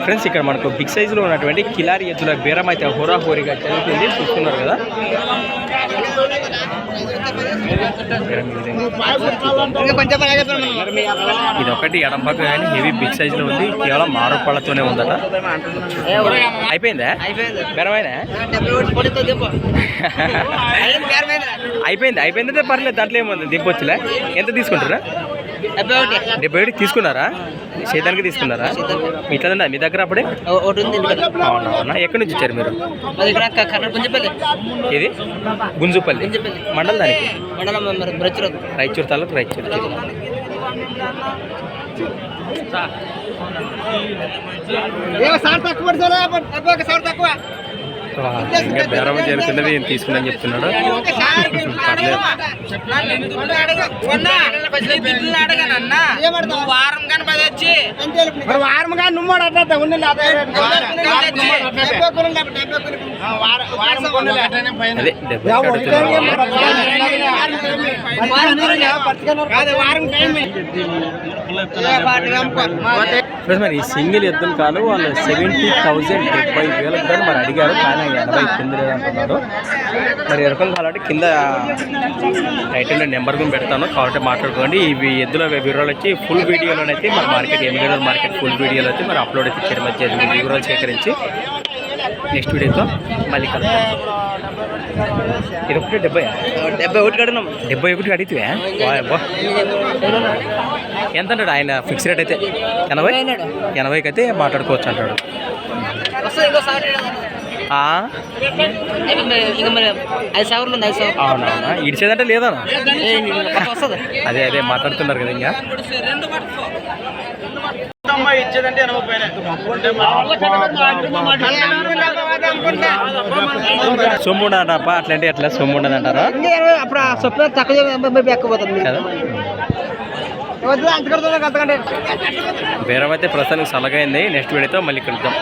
Friends ఇక్కడ మనకు big సైజులో ఉన్నటువంటి కిలారి ఎద్దుల బేరం అయితే హోరాహోరీగా జరుగుతుంది, చూస్తున్నారు కదా. ఇది ఒకటి ఎడం పక్క కానీ హెవీ బిగ్ సైజులో ఉంది, కేవలం 6 రూపాయలతోనే ఉందట. అయిపోయిందా బేరమైనా? అయిపోయిందంటే పర్లేదు, దాంట్లో ఏముంది దింపొచ్చులే. ఎంత తీసుకుంటారా? 71 తీసుకున్నారా? సేదానికి తీసుకున్నారా? ఇట్లా మీ దగ్గర అప్పుడే అవునా? ఎక్కడి నుంచి వచ్చారు మీరు? ఇది గుంజుపల్లి మండలం, దానికి రాయచూరు తాలూకు రాయచూరు. ఇంకా బేరం జరుగుతున్నది, ఏం తీసుకుందని చెప్తున్నాడు. అదే 70 మరి ఈ సింగిల్ ఎద్దులు కాదు, వాళ్ళు 70,000 70,000 కానీ మరి అడిగారు, కానీ 80 కింద లేదంటున్నారు. మరి ఎరకం కావాలంటే కింద టైటిల్లో నెంబర్ కూడా పెడతాను, కాబట్టి మాట్లాడుకోండి. ఇవి ఎద్దుల వివరాలు వచ్చి ఫుల్ వీడియోలోనైతే మరి మార్కెట్ ఎమ్మిగడూరు మార్కెట్ ఫుల్ వీడియోలో అయితే మరి అప్లోడ్ అయితే చేయడం వచ్చేది. వివరాలు సేకరించి నెక్స్ట్ వీడియోతో మళ్ళీ కలుద్దాం. ఇది ఒకటి 71 అడిగితే ఎంత అంటాడు ఆయన? ఫిక్స్ రేట్ అయితే 80కి అయితే మాట్లాడుకోవచ్చు అంటాడు. అవునవునా? ఇడిచేదంటే లేదా? అదే మాట్లాడుతున్నారు కదా. ఇంకా ఇచ్చేదంటే సొమ్ము ఉండదప్ప, అట్లాంటి అట్లా సొమ్ము ఉండదంటారా? కదా బేరం అయితే ప్రస్తుతానికి సలగైంది. నెక్స్ట్ వీడియోతో మళ్ళీ కలుద్దాం.